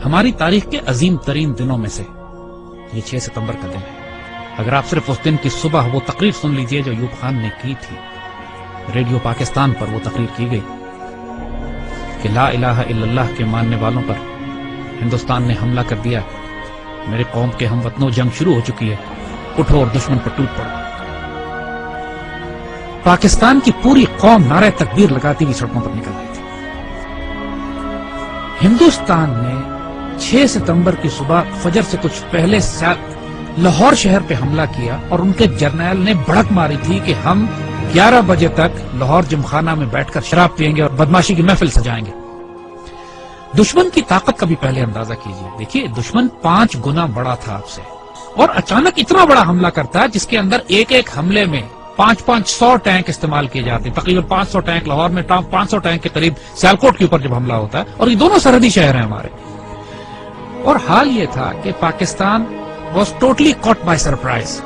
ہماری تاریخ کے عظیم ترین دنوں میں سے یہ 6 ستمبر کا دن ہے۔ اگر آپ صرف اس دن کی صبح وہ تقریر سن لیجئے جو ایوب خان نے کی تھی، ریڈیو پاکستان پر وہ تقریر کی گئی کہ لا الہ الا اللہ کے ماننے والوں پر ہندوستان نے حملہ کر دیا، میرے قوم کے ہم وطنوں جنگ شروع ہو چکی ہے، اٹھو اور دشمن پر ٹوٹ پڑو۔ پاکستان کی پوری قوم نعرہ تکبیر لگاتی ہوئی سڑکوں پر نکل آئی تھی۔ ہندوستان نے 6 ستمبر کی صبح فجر سے کچھ پہلے لاہور شہر پہ حملہ کیا اور ان کے جرنیل نے بھڑک ماری تھی کہ ہم 11 بجے تک لاہور جمخانہ میں بیٹھ کر شراب پیئیں گے اور بدماشی کی محفل سجائیں گے۔ دشمن کی طاقت کا بھی پہلے اندازہ کیجئے، دیکھیے دشمن 5 گنا بڑا تھا آپ سے، اور اچانک اتنا بڑا حملہ کرتا ہے جس کے اندر ایک ایک حملے میں 500 ٹینک استعمال کیے جاتے ہیں، تقریباً 500 ٹینک لاہور میں، 500 ٹینک کے قریب سیالکوٹ کے اوپر جب حملہ ہوتا ہے، اور یہ دونوں سرحدی شہر ہیں ہمارے۔ اور حال یہ تھا کہ Pakistan was totally caught by surprise.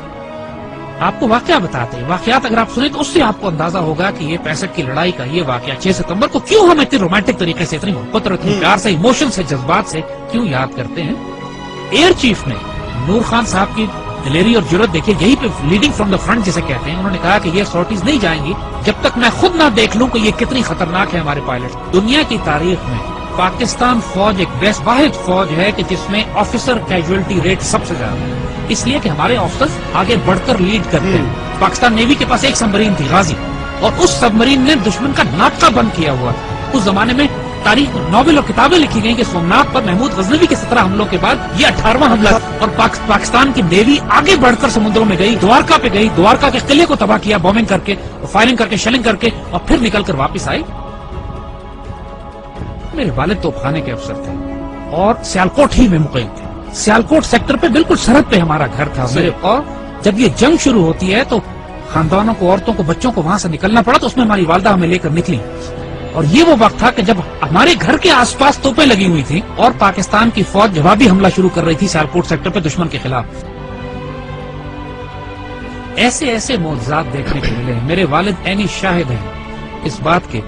آپ کو واقعہ بتاتے ہیں، واقعات اگر آپ سنیں تو اس سے آپ کو اندازہ ہوگا کہ یہ 65 کی لڑائی کا یہ واقعہ 6 ستمبر کو کیوں ہم اتنی رومانٹک طریقے سے، اتنی محبت اور اتنی پیار سے، ایموشن سے، جذبات سے کیوں یاد کرتے ہیں۔ ایئر چیف نے نور خان صاحب کی دلیری اور جرات دیکھیے، یہی پہ لیڈنگ فرام دا فرنٹ جسے کہتے ہیں، انہوں نے کہا کہ یہ سارٹیز نہیں جائیں گی جب تک میں خود نہ دیکھ لوں کہ یہ کتنی خطرناک ہے ہمارے پائلٹ۔ دنیا کی تاریخ میں پاکستان فوج ایک بیسٹ واحد فوج ہے کہ جس میں آفیسر کیجویلٹی ریٹ سب سے زیادہ ہے، اس لیے کہ ہمارے آفیسرز آگے بڑھ کر لیڈ کرتے ہیں۔ پاکستان نیوی کے پاس ایک سبمرین تھی غازی، اور اس سبمرین نے دشمن کا ناکہ بند کیا ہوا تھا۔ اس زمانے میں تاریخ ناول اور کتابیں لکھی گئیں کہ سومنات پر محمود غزنوی کے 17 حملوں کے بعد یہ 18واں حملہ، اور پاکستان کی نیوی آگے بڑھ کر سمندروں میں گئی، دوارکا پہ گئی، دوارکا کے قلعے کو تباہ کیا بومنگ کر کے، فائرنگ کر کے، شیلنگ کر کے، اور پھر نکل کر واپس آئی۔ میرے والد توپ خانے کے افسر تھے اور سیالکوٹ ہی میں مقیم تھے، سیالکوٹ سیکٹر پہ بالکل سرحد پہ ہمارا گھر تھا میرے، اور جب یہ جنگ شروع ہوتی ہے تو خاندانوں کو، عورتوں کو، بچوں کو وہاں سے نکلنا پڑا، تو اس میں ہماری والدہ ہمیں لے کر نکلی، اور یہ وہ وقت تھا کہ جب ہمارے گھر کے آس پاس توپیں لگی ہوئی تھی اور پاکستان کی فوج جوابی حملہ شروع کر رہی تھی سیالکوٹ سیکٹر پہ دشمن کے خلاف۔ ایسے ایسے معجزات دیکھنے کو ملے ہیں، میرے والد عینی شاہد ہیں اس بات کے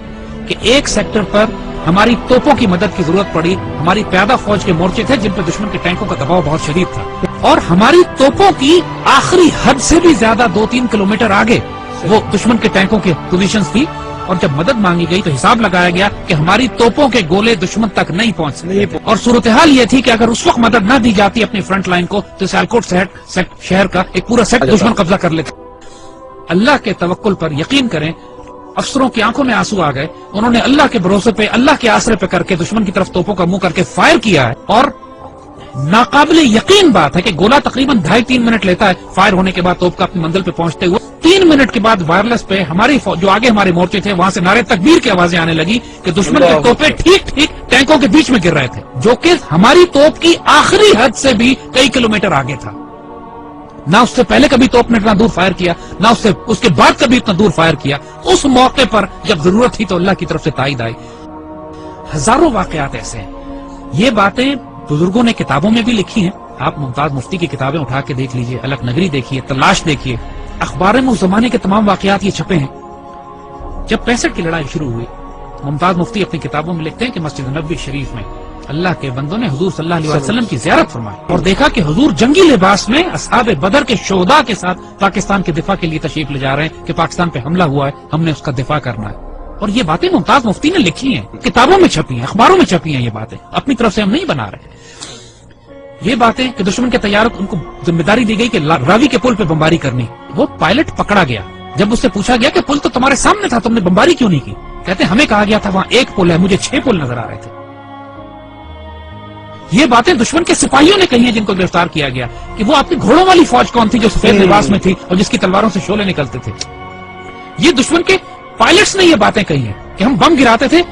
کہ ایک سیکٹر پر ہماری توپوں کی مدد کی ضرورت پڑی، ہماری پیادہ فوج کے مورچے تھے جن پہ دشمن کے ٹینکوں کا دباؤ بہت شدید تھا، اور ہماری توپوں کی آخری حد سے بھی زیادہ 2-3 کلومیٹر آگے وہ دشمن کے ٹینکوں کی پوزیشنز تھی، اور جب مدد مانگی گئی تو حساب لگایا گیا کہ ہماری توپوں کے گولے دشمن تک نہیں پہنچ سکتے، اور صورتحال یہ تھی کہ اگر اس وقت مدد نہ دی جاتی اپنی فرنٹ لائن کو تو سیالکوٹ شہر کا ایک پورا سیٹ دشمن قبضہ کر لیتا۔ اللہ کے توکل پر یقین کریں، افسروں کی آنکھوں میں آنسو آ گئے، انہوں نے اللہ کے بھروسے پہ، اللہ کے آسرے پہ کر کے دشمن کی طرف توپوں کا منہ کر کے فائر کیا ہے، اور ناقابل یقین بات ہے کہ گولہ تقریباً 2.5-3 منٹ لیتا ہے فائر ہونے کے بعد توپ کا اپنی منزل پہ پہنچتے ہوئے۔ 3 منٹ کے بعد وائرلیس پہ ہماری جو آگے ہمارے مورچے تھے وہاں سے نعرے تکبیر کی آوازیں آنے لگی کہ دشمن کے توپیں ٹھیک ٹینکوں کے بیچ میں گر رہے تھے، جو کہ ہماری توپ کی آخری حد سے بھی کئی کلومیٹر آگے تھا۔ نہ اس سے پہلے کبھی توپ نے اتنا دور فائر کیا، نہ اس کے بعد کبھی اتنا دور فائر کیا۔ اس موقع پر جب ضرورت تھی تو اللہ کی طرف سے تائید آئی۔ ہزاروں واقعات ایسے ہیں، یہ باتیں بزرگوں نے کتابوں میں بھی لکھی ہیں، آپ ممتاز مفتی کی کتابیں اٹھا کے دیکھ لیجئے، الگ نگری دیکھیے، تلاش دیکھیے، اخبار میں اس زمانے کے تمام واقعات یہ چھپے ہیں۔ جب 65 کی لڑائی شروع ہوئی، ممتاز مفتی اپنی کتابوں میں لکھتے ہیں کہ مسجد نبوی شریف میں اللہ کے بندوں نے حضور صلی اللہ علیہ وسلم کی زیارت فرمائی اور دیکھا کہ حضور جنگی لباس میں اصحاب بدر کے شہداء کے ساتھ پاکستان کے دفاع کے لیے تشریف لے جا رہے ہیں کہ پاکستان پہ حملہ ہوا ہے، ہم نے اس کا دفاع کرنا ہے۔ اور یہ باتیں ممتاز مفتی نے لکھی ہیں، کتابوں میں چھپی ہیں، اخباروں میں چھپی ہیں، یہ باتیں اپنی طرف سے ہم نہیں بنا رہے۔ یہ باتیں کہ دشمن کے طیاروں ان کو ذمہ داری دی گئی کہ راوی کے پل پہ بمباری کرنی، وہ پائلٹ پکڑا گیا، جب اس سے پوچھا گیا کہ پل تو تمہارے سامنے تھا، تم نے بمباری کیوں نہیں کی؟ کہتے ہمیں کہا گیا تھا وہاں ایک پل ہے، مجھے 6 پل نظر آ رہے تھے۔ یہ باتیں دشمن کے سپاہیوں نے کہی ہیں جن کو گرفتار کیا گیا کہ وہ اپنی گھوڑوں والی فوج کون تھی جو سفید لباس میں تھی اور جس کی تلواروں سے شعلے نکلتے تھے۔ یہ دشمن کے پائلٹس نے یہ باتیں کہی ہیں کہ ہم بم گراتے تھے،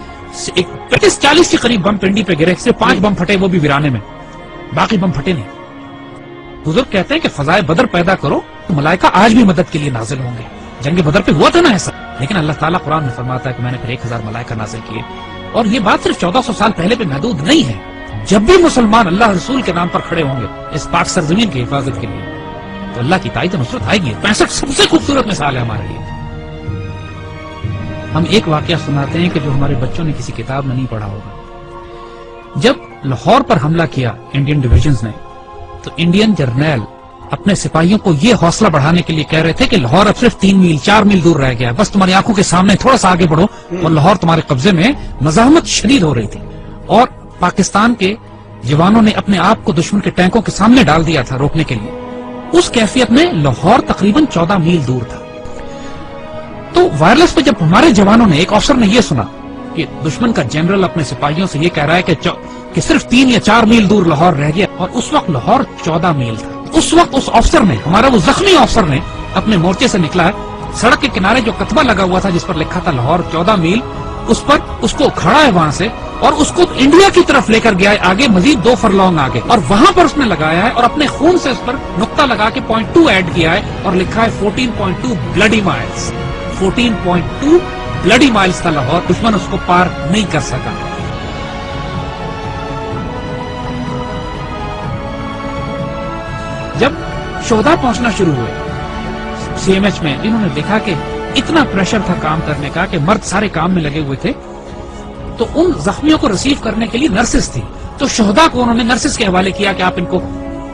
35-40 کے قریب بم پنڈی پہ گرے، صرف 5 بم پھٹے، وہ بھی ویرانے میں، باقی بم پھٹے نہیں۔ بزرگ کہتے ہیں کہ فضائے بدر پیدا کرو تو ملائکہ آج بھی مدد کے لیے نازل ہوں گے۔ جنگ بدر پہ ہوا تھا نا ایسا، لیکن اللہ تعالیٰ قرآن میں فرماتا ہے کہ میں نے پھر 1000 ملائکہ نازل کیے، اور یہ بات صرف 1400 سال پہلے پہ محدود نہیں ہے۔ جب بھی مسلمان اللہ رسول کے نام پر کھڑے ہوں گے اس پاک سرزمین کی حفاظت کے لیے تو اللہ کی تائید نصرت آئے گی۔ 65 سب سے خوبصورت مثال ہے ہمارے لیے۔ ہم ایک واقعہ سناتے ہیں کہ جو ہمارے بچوں نے کسی کتاب میں نہیں پڑھا ہوگا۔ جب لاہور پر حملہ کیا انڈین ڈویژنز نے تو انڈین جرنیل اپنے سپاہیوں کو یہ حوصلہ بڑھانے کے لیے کہہ رہے تھے کہ لاہور اب صرف 3 میل 4 میل دور رہ گیا، بس تمہاری آنکھوں کے سامنے تھوڑا سا آگے بڑھو، اور لاہور تمہارے قبضے میں مزاحمت شدید ہو رہی تھی، اور پاکستان کے جوانوں نے اپنے آپ کو دشمن کے ٹینکوں کے سامنے ڈال دیا تھا روکنے کے لیے۔ اس کیفیت میں لاہور تقریباً 14 میل دور تھا۔ تو وائرلیس پہ جب ہمارے جوانوں نے، ایک افسر نے یہ سنا کہ دشمن کا جنرل اپنے سپاہیوں سے یہ کہہ رہا ہے کہ صرف 3 یا 4 میل دور لاہور رہ گیا، اور اس وقت لاہور 14 میل تھا۔ اس وقت اس افسر نے، ہمارا وہ زخمی افسر نے، اپنے مورچے سے نکلا ہے، سڑک کے کنارے جو کتبہ لگا ہوا تھا جس پر لکھا تھا لاہور 14 میل، اس پر اس کو کھڑا ہے وہاں سے، اور اس کو انڈیا کی طرف لے کر گیا ہے آگے، مزید 2 فرلانگ آگے، اور وہاں پر اس نے لگایا ہے اور اپنے خون سے اس پر نقطہ لگا کے 0.2 ایڈ کیا ہے اور لکھا ہے 14.2 بلڈی مائلز۔ 14.2 بلڈی مائلز تھا لاہور، دشمن اس کو پار نہیں کر سکا۔ جب شہداء پہنچنا شروع ہوئے سی ایم ایچ میں، انہوں نے دیکھا کہ اتنا پریشر تھا کام کرنے کا کہ مرد سارے کام میں لگے ہوئے تھے، تو ان زخمیوں کو ریسیو کرنے کے لیے نرسز تھی، تو شہداء کو انہوں نے نرسز کے حوالے کیا کہ آپ ان کو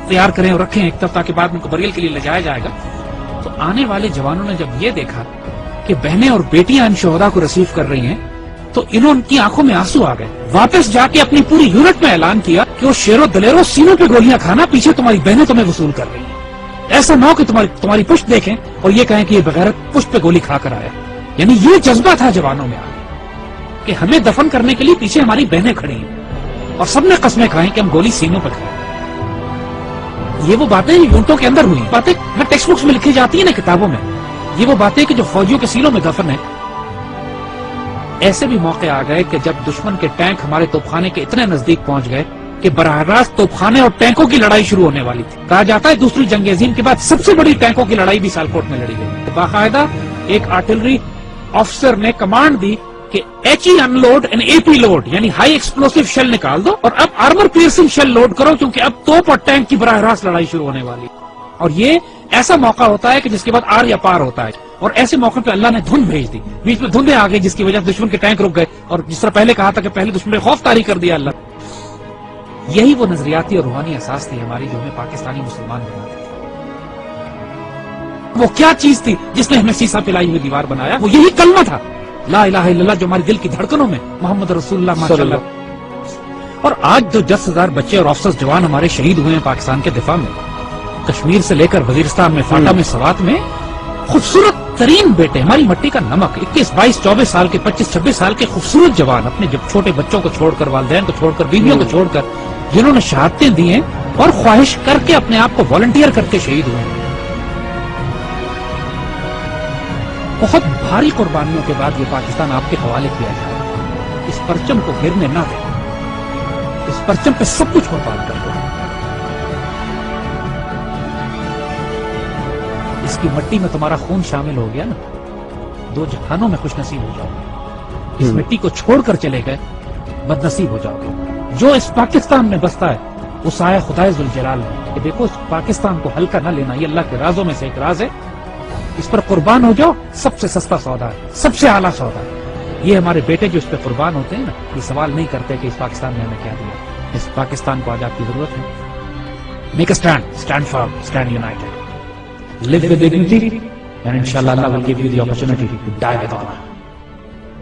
تیار کریں اور رکھیں ایک ہفتہ کے بعد ان کو بریل کے لیے لے جایا جائے گا۔ تو آنے والے جوانوں نے جب یہ دیکھا کہ بہنیں اور بیٹیاں ان شہداء کو ریسیو کر رہی ہیں تو ان کی آنکھوں میں آنسو آ گئے۔ واپس جا کے اپنی پوری یونٹ میں اعلان کیا کہ وہ شیرو دلیرو سینوں پہ گولیاں کھانا، پیچھے تمہاری بہنیں تمہیں وصول کر رہی ہیں، ایسا نہ ہو کہ تمہاری پشت دیکھیں اور یہ کہیں کہ یہ بغیرت پشت پہ گولی کھا کر آیا۔ یعنی یہ جذبہ تھا جوانوں میں کہ ہمیں دفن کرنے کے لیے پیچھے ہماری بہنیں کھڑی ہیں، اور سب نے قسمیں کھائیں کہ ہم گولی سینوں پہ کھائیں۔ یہ وہ باتیں یونٹوں کے اندر ہوئی، باتیں ٹیکسٹ بکس میں لکھی جاتی ہیں نا، کتابوں میں، یہ وہ باتیں کہ جو فوجیوں کے سینوں میں دفن ہے۔ ایسے بھی موقع آ گئے کہ جب دشمن کے ٹینک ہمارے توپخانے کے اتنے نزدیک پہنچ گئے کہ براہ راست توپخانے اور ٹینکوں کی لڑائی شروع ہونے والی تھی۔ کہا جاتا ہے دوسری جنگ عظیم کے بعد سب سے بڑی ٹینکوں کی لڑائی بھی سیالکوٹ میں لڑی گئی۔ باقاعدہ ایک آرٹلری آفیسر نے کمانڈ دی کہ H E unload and A P load, یعنی ہائی ایکسپلوسو شیل نکال دو اور اب آرمر پیئرسنگ شیل لوڈ کرو، کیونکہ اب توپ اور ٹینک کی براہ راست لڑائی شروع ہونے والی۔ اور یہ ایسا موقع ہوتا ہے کہ جس کے بعد آر یا پار ہوتا ہے، اور ایسے موقع پہ اللہ نے دھند بھیج دی، بیچ میں دھندیں آ گئی جس کی وجہ سے دشمن کے ٹینک رک گئے، اور جس طرح پہلے کہا تھا کہ پہلے دشمن خوف طاری کر دیا اللہ۔ یہی وہ نظریاتی اور روحانی اساس تھی ہماری جو ہمیں پاکستانی مسلمان بناتی تھی۔ وہ کیا چیز تھی جس نے ہمیں سیسا پلائی ہوئی دیوار بنایا؟ وہ یہی کلمہ تھا، لا الہ الا اللہ، جو ہمارے دل کی دھڑکنوں میں محمد رسول اللہ ماشاءاللہ۔ اور آج جو 10,000 بچے اور آفیسرز جوان ہمارے شہید ہوئے ہیں پاکستان کے دفاع میں، کشمیر سے لے کر وزیرستان میں، فاٹا میں، سوات میں، خوبصورت ترین بیٹے، ہماری مٹی کا نمک، 21 22 24 سال کے، 25 26 سال کے خوبصورت جوان، اپنے جب چھوٹے بچوں کو چھوڑ کر، والدین کو چھوڑ کر، بیویوں کو چھوڑ کر، جنہوں نے شہادتیں دی ہیں اور خواہش کر کے اپنے آپ کو والنٹیئر کر کے شہید ہوئے ہیں۔ بہت بھاری قربانیوں کے بعد یہ پاکستان آپ کے حوالے کیا جائے۔ اس پرچم کو گرنے نہ دیں، اس پرچم پہ سب کچھ قربان کر دو۔ اس کی مٹی میں تمہارا خون شامل ہو گیا نا، 2 جہانوں میں خوش نصیب ہو جاؤ گے۔ اس مٹی کو چھوڑ کر چلے گئے بد نصیب ہو جاؤ گے۔ جو اس پاکستان میں بستا ہے اس آیا خدائے ذوالجلال نے کہ دیکھو اس پاکستان کو ہلکا نہ لینا، یہ اللہ کے رازوں میں سے ایک راز ہے، اس پر قربان ہو جاؤ، سب سے سستا سودا ہے، سب سے اعلیٰ سودا ہے۔ یہ ہمارے بیٹے جو اس پہ قربان ہوتے ہیں نا، یہ سوال نہیں کرتے کہ اس پاکستان نے ہمیں کیا دیا۔ اس پاکستان کو آج آپ کی ضرورت ہے۔ Make a stand, stand form, stand United, live with dignity, and inshallah Allah will give you the opportunity to die with honor.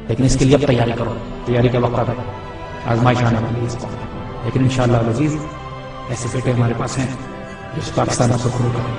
لیکن اس کے لیے اب تیاری کرو، تیاری کا وقت ہے، آزمائش آنے والی ہے، لیکن انشاءاللہ العزیز ایسے بیٹے ہمارے پاس ہیں جو اس پاکستان کو شروع کریں۔